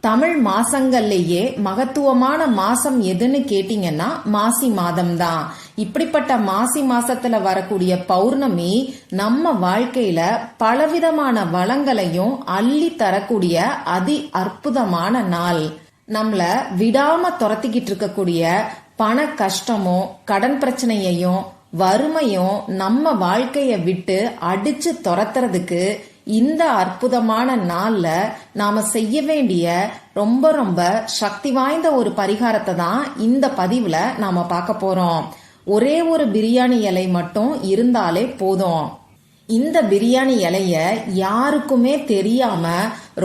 தமிழ் மாசங்கள்லயே மகத்துவமான மாசம் எதுன்னு கேட்டீங்கன்னா மாசி மாதம் தான். இப்படிப்பட்ட மாசி மாசத்துல வரக்கூடிய பௌர்ணமி நம்ம வாழ்க்கையில பலவிதமான வளங்களையும் அள்ளி தரக்கூடிய அதி அற்புதமான நாள். நம்மள விடாம துரத்திக்கிட்டு இருக்கக்கூடிய பண கஷ்டமும் கடன் பிரச்சனையையும் வறுமையும் நம்ம வாழ்க்கைய விட்டு அடிச்சு துரத்துறதுக்கு இந்த அற்புதமான நாள்ல நாம செய்ய வேண்டிய ரொம்ப ரொம்ப சக்தி வாய்ந்த ஒரு பரிகாரத்தை தான் இந்த பதிவுல நாம பார்க்க போறோம். ஒரே ஒரு பிரியாணி இலை மட்டும் இருந்தாலே போதும். இந்த பிரியாணி இலைய யாருக்குமே தெரியாம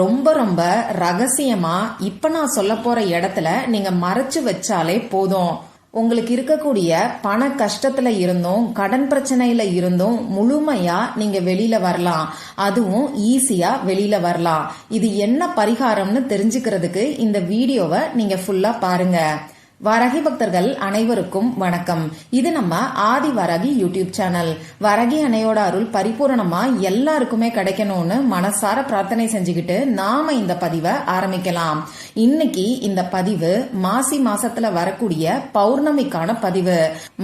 ரொம்ப ரொம்ப ரகசியமா இப்ப நான் சொல்ல போற இடத்துல நீங்க மறைச்சு வச்சாலே போதும். உங்களுக்கு இருக்கக்கூடிய பண கஷ்டத்துல இருந்தும் கடன் பிரச்சனையில இருந்தும் முழுமையா நீங்க வெளியில வரலாம். அதுவும் ஈஸியா வெளியில வரலாம். இது என்ன பரிகாரம்னு தெரிஞ்சுக்கிறதுக்கு இந்த வீடியோவை நீங்க ஃபுல்லா பாருங்க. வரகி பக்தர்கள் அனைவருக்கும் வணக்கம். இது நம்ம ஆதி வரகி யூடியூப் சேனல். வரகி அன்னையோட அருள் பரிபூரணமா எல்லாருக்குமே கிடைக்கணும்னு மனசார பிரார்த்தனை செஞ்சுக்கிட்டு நாம இந்த பதிவை ஆரம்பிக்கலாம். இன்னைக்கு இந்த பதிவு மாசி மாசத்துல வரக்கூடிய பௌர்ணமிக்கான பதிவு.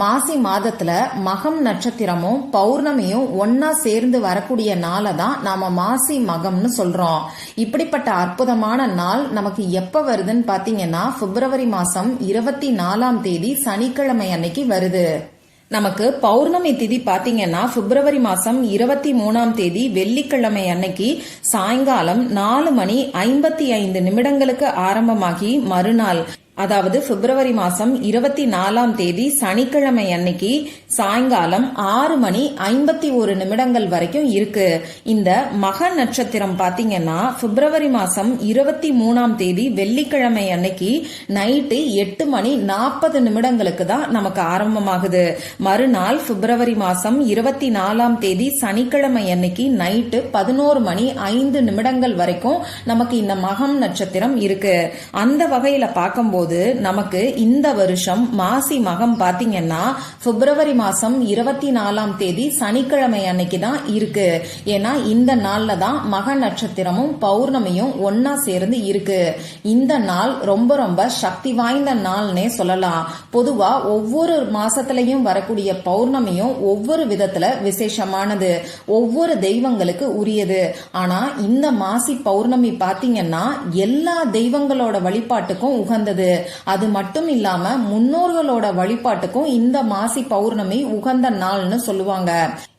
மாசி மாதத்துல மகம் நட்சத்திரமும் பௌர்ணமியும் ஒன்னா சேர்ந்து வரக்கூடிய நாளை தான் நாம மாசி மகம்னு சொல்றோம். இப்படிப்பட்ட அற்புதமான நாள் நமக்கு எப்ப வருதுன்னு பாத்தீங்கன்னா பிப்ரவரி மாசம் 24ஆம் தேதி சனிக்கிழமை அன்னைக்கு வருது. நமக்கு பௌர்ணமி திதி பாத்தீங்கன்னா பிப்ரவரி மாசம் 23ஆம் தேதி வெள்ளிக்கிழமை அன்னைக்கு சாயங்காலம் 4:55 ஆரம்பமாகி மறுநாள் அதாவது பிப்ரவரி மாசம் 24ஆம் தேதி சனிக்கிழமை அன்னைக்கு சாயங்காலம் 6:51 வரைக்கும் இருக்கு. இந்த மக நட்சத்திரம் பாத்தீங்கன்னா பிப்ரவரி மாசம் 23ஆம் தேதி வெள்ளிக்கிழமை அன்னைக்கு நைட்டு 8:40 தான் நமக்கு ஆரம்பமாகுது. மறுநாள் பிப்ரவரி மாசம் 24ஆம் தேதி சனிக்கிழமை அன்னைக்கு நைட்டு 11:05 வரைக்கும் நமக்கு இந்த மகம் நட்சத்திரம் இருக்கு. அந்த வகையில பார்க்கும்போது நமக்கு இந்த வருஷம் மாசி மகம் பாத்தீங்கன்னா பிப்ரவரி மாசம் 24ஆம் தேதி சனிக்கிழமை அன்னைக்கு தான் இருக்கு. ஏன்னா இந்த நாள்ல தான் மக நட்சத்திரமும் பௌர்ணமியும் ஒன்னா சேர்ந்து இருக்கு. இந்த நாள் ரொம்ப ரொம்ப சக்தி வாய்ந்த நாள்னே சொல்லலாம். பொதுவா ஒவ்வொரு மாசத்திலையும் வரக்கூடிய பௌர்ணமியும் ஒவ்வொரு விதத்துல விசேஷமானது, ஒவ்வொரு தெய்வங்களுக்கு உரியது. ஆனா இந்த மாசி பௌர்ணமி பாத்தீங்கன்னா எல்லா தெய்வங்களோட வழிபாட்டுக்கும் உகந்தது. அது மட்டும் இல்லாம முன்னோர்களோட வழிபாட்டுக்கும் இந்த மாசி பௌர்ணமி உகந்த நாள்னு சொல்லுவாங்க.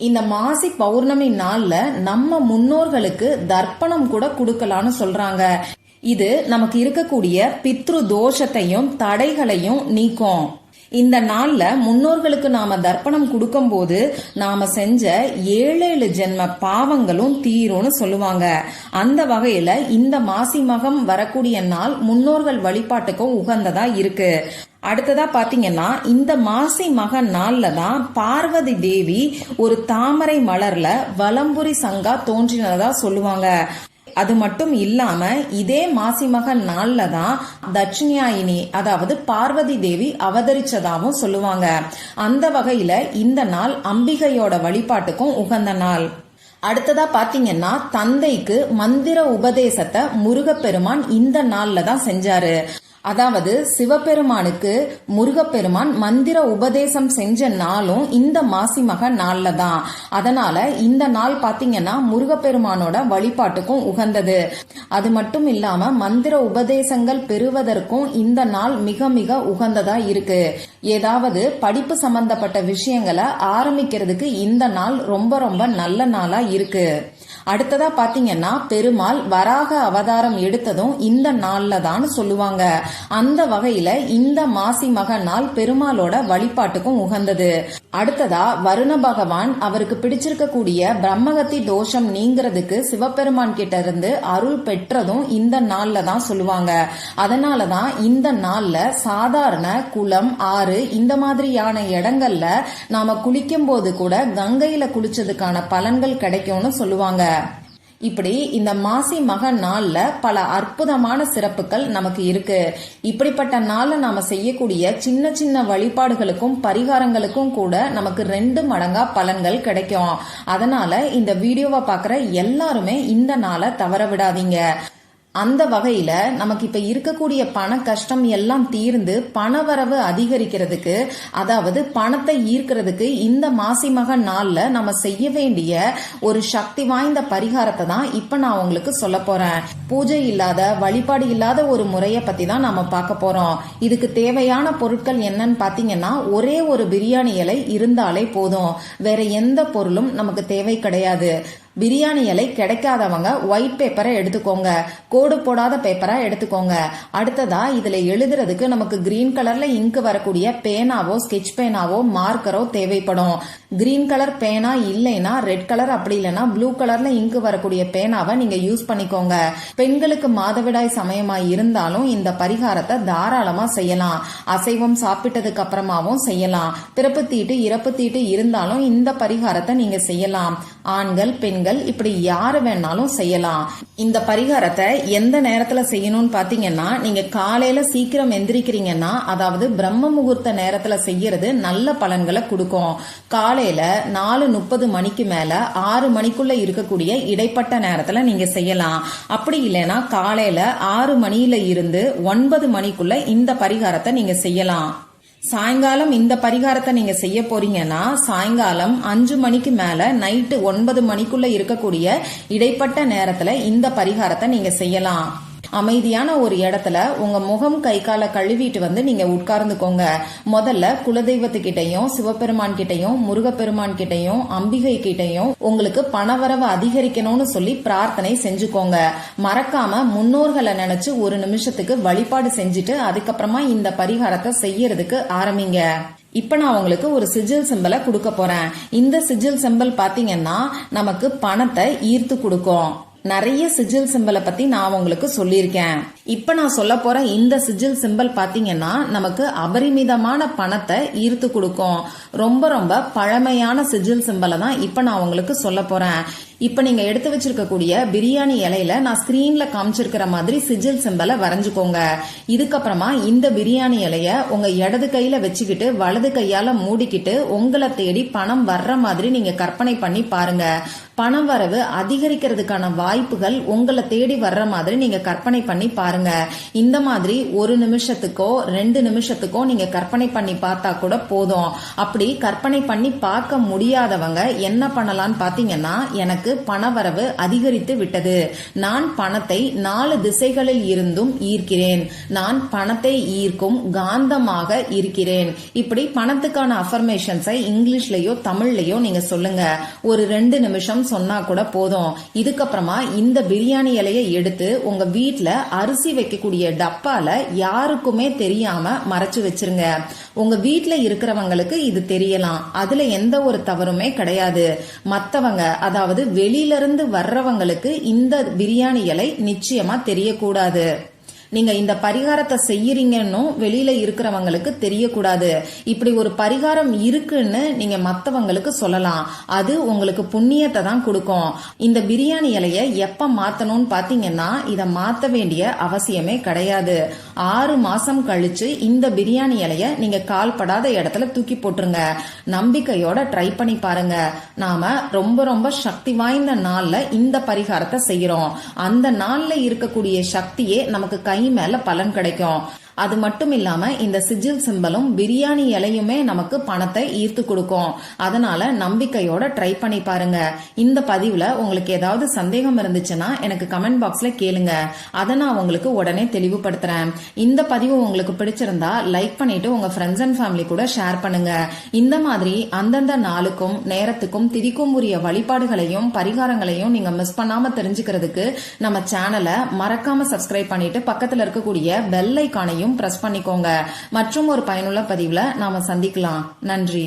இந்த மாசி பௌர்ணமி நாள்ல நம்ம முன்னோர்களுக்கு தர்ப்பணம் கூட கொடுக்கலாம்னு சொல்றாங்க. இது நமக்கு இருக்கக்கூடிய பித்ரு தோஷத்தையும் தடைகளையும் நீக்கும். இந்த நாள்ல முன்னோர்களுக்கு நாம தர்ப்பணம் கொடுக்கும் போது நாம செஞ்ச 7 ஜென்ம பாவங்களும் தீரும்னு சொல்லுவாங்க. அந்த வகையில இந்த மாசி மகம் வரக்கூடிய நாள் முன்னோர்கள் வழிபாட்டுக்கும் உகந்ததா இருக்கு. அடுத்ததா பாத்தீங்கன்னா இந்த மாசி மக நாள்ல தான் பார்வதி தேவி ஒரு தாமரை மலர்ல வலம்புரி சங்கா தோன்றினதா சொல்லுவாங்க. அது மட்டும் இல்லாம இதே மாசி மக நாள்ல தான் தட்சிணாயினி அதாவது பார்வதி தேவி அவதரிச்சதாவும் சொல்லுவாங்க. அந்த வகையில இந்த நாள் அம்பிகையோட வழிபாட்டுக்கும் உகந்த நாள். அடுத்ததா பாத்தீங்கன்னா தந்தைக்கு மந்திர உபதேசத்தை முருகப்பெருமான் இந்த நாள்ல தான் செஞ்சாரு. அதாவது சிவபெருமானுக்கு முருகப்பெருமான் மந்திர உபதேசம் செஞ்ச நாளும் இந்த மாசி மக நாள்ல தான். அதனால இந்த நாள் பாத்தீங்கன்னா முருகப்பெருமானோட வழிபாட்டுக்கும் உகந்தது. அது மட்டும் இல்லாம மந்திர உபதேசங்கள் பெறுவதற்கும் இந்த நாள் மிக மிக உகந்ததா இருக்கு. ஏதாவது படிப்பு சம்பந்தப்பட்ட விஷயங்களை ஆரம்பிக்கிறதுக்கு இந்த நாள் ரொம்ப ரொம்ப நல்ல நாளா இருக்கு. அடுத்ததா பாத்தீங்கன்னா பெருமாள் வராக அவதாரம் எடுத்ததும் இந்த நாள்ல தான் சொல்லுவாங்க. அந்த வகையில இந்த மாசி மக நாள் பெருமாளோட வழிபாட்டுக்கும் உகந்தது. அடுத்ததா வருண பகவான் அவருக்கு பிடிச்சிருக்கக்கூடிய பிரம்மகத்தி தோஷம் நீங்கிறதுக்கு சிவபெருமான் கிட்ட இருந்து அருள் பெற்றதும் இந்த நாள்ல தான் சொல்லுவாங்க. அதனாலதான் இந்த நாள்ல சாதாரண குளம், ஆறு இந்த மாதிரியான இடங்கள்ல நாம குளிக்கும் போது கூட கங்கையில குளிச்சதுக்கான பலன்கள் கிடைக்கும்னு சொல்லுவாங்க. இப்படி இந்த மாசி மக நாள்ல பல அற்புதமான சிறப்புகள் நமக்கு இருக்கு. இப்படிப்பட்ட நாள்ல நாம செய்யக்கூடிய சின்ன சின்ன வழிபாடுகளுக்கும் பரிகாரங்களுக்கும் கூட நமக்கு 2 மடங்கா பலன்கள் கிடைக்கும். அதனால இந்த வீடியோவை பாக்குற எல்லாருமே இந்த நாளை தவற விடாதீங்க. அந்த வகையில நமக்கு இப்ப இருக்கக்கூடிய பண கஷ்டம் எல்லாம் தீர்ந்து பணவரவு அதிகரிக்கிறதுக்கு, அதாவது பணத்தை ஈர்க்கிறதுக்கு இந்த மாசி மக நாள்ல நம்ம செய்ய வேண்டிய ஒரு சக்தி வாய்ந்த பரிகாரத்தை தான் இப்ப நான் உங்களுக்கு சொல்ல போறேன். பூஜை இல்லாத, வழிபாடு இல்லாத ஒரு முறைய பத்தி தான் நாம பார்க்க போறோம். இதுக்கு தேவையான பொருட்கள் என்னன்னு பாத்தீங்கன்னா, ஒரே ஒரு பிரியாணி இலை இருந்தாலே போதும். வேற எந்த பொருளும் நமக்கு தேவை கிடையாது. பிரியாணி இலை கிடைக்காதவங்க ஒயிட் பேப்பரை எடுத்துக்கோங்க, கோடு போடாத பேப்பரா எடுத்துக்கோங்க. அடுத்ததா இதுல எழுதுறதுக்கு நமக்கு கிரீன் கலர்ல இங்கு வரக்கூடிய பேனாவோ, ஸ்கெட்ச் பேனாவோ, மார்க்கரோ தேவைப்படும். கிரீன் கலர் பேனா இல்லைன்னா ரெட் கலர், அப்படி இல்லைன்னா ப்ளூ கலர்ல இங்கு வரக்கூடிய பேனாவை நீங்க யூஸ் பண்ணிக்கோங்க. பெண்களுக்கு மாதவிடாய் சமயமா இருந்தாலும் இந்த பரிகாரத்தை தாராளமா செய்யலாம். அசைவம் சாப்பிட்டதுக்கு அப்புறமாவும் செய்யலாம். பிறப்பு தீட்டு, இறப்பு தீட்டு இருந்தாலும் இந்த பரிகாரத்தை நீங்க செய்யலாம். ஆண்கள், பெண்கள் இப்படி யாரு வேணாலும் செய்யலாம். இந்த பரிகாரத்தை எந்த நேரத்துல செய்யணும்னு பாத்தீங்கன்னா, நீங்க காலையில சீக்கிரம் எந்திரிக்கிறீங்கன்னா, அதாவது பிரம்ம முகூர்த்த நேரத்துல செய்யறது நல்ல பலன்களை கொடுக்கும். காலையில 4:30 மணிக்கு மேல 6 மணிக்குள்ள இருக்கக்கூடிய இடைப்பட்ட நேரத்துல நீங்க செய்யலாம். அப்படி இல்லைன்னா காலையில 6 மணியில இருந்து 9 மணிக்குள்ள இந்த பரிகாரத்தை நீங்க செய்யலாம். சாயங்காலம் இந்த பரிகாரத்தை நீங்க செய்ய போறீங்கன்னா, சாயங்காலம் 5 மணிக்கு மேல நைட்டு 9 மணிக்குள்ள இருக்கக்கூடிய இடைப்பட்ட நேரத்துல இந்த பரிகாரத்தை நீங்க செய்யலாம். அமைதியான ஒரு இடத்துல உங்க முகம் கை காலை கழுவிட்டு வந்து நீங்க உட்கார்ந்துக்கோங்க. முதல்ல குலதெய்வத்துக்கிட்டையும், சிவபெருமான் கிட்டையும், முருகப்பெருமான் கிட்டையும், அம்பிகை கிட்டையும் உங்களுக்கு பணவரவு அதிகரிக்கணும்னு சொல்லி பிரார்த்தனை செஞ்சுக்கோங்க. மறக்காம முன்னோர்களை நினைச்சு ஒரு நிமிஷத்துக்கு வழிபாடு செஞ்சுட்டு அதுக்கப்புறமா இந்த பரிகாரத்தை செய்யறதுக்கு ஆரம்பிங்க. இப்ப நான் உங்களுக்கு ஒரு சிஜில் சிம்பலை கொடுக்க போறேன். இந்த சிஜில் சிம்பல் பாத்தீங்கன்னா நமக்கு பணத்தை ஈர்த்து கொடுக்கும். நிறைய சிஜில் சிம்பலை பத்தி நான் உங்களுக்கு சொல்லியிருக்கேன். இப்ப நான் சொல்ல போற இந்த சிஜில் சிம்பல் பாத்தீங்கன்னா நமக்கு அபரிமிதமான பணத்தை ஈர்த்து கொடுக்கும். ரொம்ப ரொம்ப பழமையான சிஜில் சிம்பலை தான் இப்ப நான் உங்களுக்கு சொல்ல போறேன். இப்ப நீங்க எடுத்து வச்சிருக்கக்கூடிய பிரியாணி இலையில நான் ஸ்கிரீன்ல காமிச்சிருக்கிற மாதிரி சிஜில் சிம்பலை வரைஞ்சுக்கோங்க. இதுக்கப்புறமா இந்த பிரியாணி இலைய உங்க இடது கையில வச்சுக்கிட்டு வலது கையால மூடிக்கிட்டு உங்களை தேடி பணம் வர்ற மாதிரி நீங்க கற்பனை பண்ணி பாருங்க. பணம் வரவு அதிகரிக்கிறதுக்கான வாய்ப்புகள் உங்களை தேடி வர்ற மாதிரி நீங்க கற்பனை பண்ணி பாருங்க. இந்த மாதிரி 1 நிமிஷத்துக்கோ 2 நிமிஷத்துக்கோ நீங்க கற்பனை பண்ணி பார்த்தா கூட போதும். அப்படி கற்பனை பண்ணி பார்க்க முடியாதவங்க என்ன பண்ணலாம்னு பாத்தீங்கன்னா, எனக்கு பணவரவு அதிகரித்து விட்டது, நான் பணத்தை 4 திசைகளில் இருந்தும் ஈர்க்கிறேன், நான் பணத்தை ஈர்க்கும் காந்தமாக இருக்கிறேன். இப்படி பணத்துக்கான அஃபர்மேஷன்ஸை இங்கிலீஷ்லயோ தமிழ்லயோ நீங்க சொல்லுங்க. ஒரு 2 நிமிஷம் சொன்னா கூட போதும். இதுக்கப்புறமா இந்த பிரியாணி இலையை எடுத்து உங்க வீட்ல அரிசி வைக்கக்கூடிய டப்பால யாருக்குமே தெரியாம மறைச்சு வச்சிருங்க. உங்க வீட்ல இருக்கிறவங்களுக்கு இது தெரியலாம், அதுல எந்த ஒரு தவறுமே கிடையாது. மத்தவங்க, அதாவது வெளியில இருந்து வர்றவங்களுக்கு இந்த பிரியாணி இலை நிச்சயமா தெரியக்கூடாது. நீங்க இந்த பரிகாரத்தை செய்யறீங்கன்னு வெளியில இருக்கிறவங்களுக்கு தெரியக்கூடாது. இப்படி ஒரு பரிகாரம் இருக்குன்னு நீங்க மத்தவங்களுக்கு சொல்லலாம். அது உங்களுக்கு புண்ணியத்தை தான் கொடுக்கும். இந்த பிரியாணி இலைய எப்ப மாத்தணும்னு பாத்தீங்கன்னா, இத மாத்த வேண்டிய அவசியமே கிடையாது. 6 மாசம் கழிச்சு இந்த பிரியாணி இலைய நீங்க கால்படாத இடத்துல தூக்கி போட்டுருங்க. நம்பிக்கையோட ட்ரை பண்ணி பாருங்க. நாம ரொம்ப ரொம்ப சக்தி வாய்ந்த நாள்ல இந்த பரிகாரத்தை செய்யறோம். அந்த நாள்ல இருக்கக்கூடிய சக்தியே நமக்கு கை மேல பலன் கிடைக்கும். அது மட்டும் இல்லாம இந்த சிஜில் சிம்பலும் பிரியாணி இலையுமே நமக்கு பணத்தை ஈர்த்து கொடுக்கும். அதனால நம்பிக்கையோட ட்ரை பண்ணி பாருங்க. இந்த பதிவுல உங்களுக்கு ஏதாவது சந்தேகம் இருந்துச்சுன்னா எனக்கு கமெண்ட் பாக்ஸ்ல கேளுங்க. அதை நான் உங்களுக்கு உடனே தெளிவுபடுத்துறேன். இந்த பதிவு உங்களுக்கு பிடிச்சிருந்தா லைக் பண்ணிட்டு உங்க ஃப்ரெண்ட்ஸ் அண்ட் ஃபேமிலி கூட ஷேர் பண்ணுங்க. இந்த மாதிரி அந்தந்த நாளுக்கும் நேரத்துக்கும் திதிக்கும் உரிய வழிபாடுகளையும் பரிகாரங்களையும் நீங்க மிஸ் பண்ணாம தெரிஞ்சுக்கிறதுக்கு நம்ம சேனலை மறக்காம சப்ஸ்கிரைப் பண்ணிட்டு பக்கத்துல இருக்கக்கூடிய பெல் ஐகானையும் பிரஸ் பண்ணிக்கோங்க. மற்றும் ஒரு பயனுள்ள பதிவுல நாம சந்திக்கலாம். நன்றி.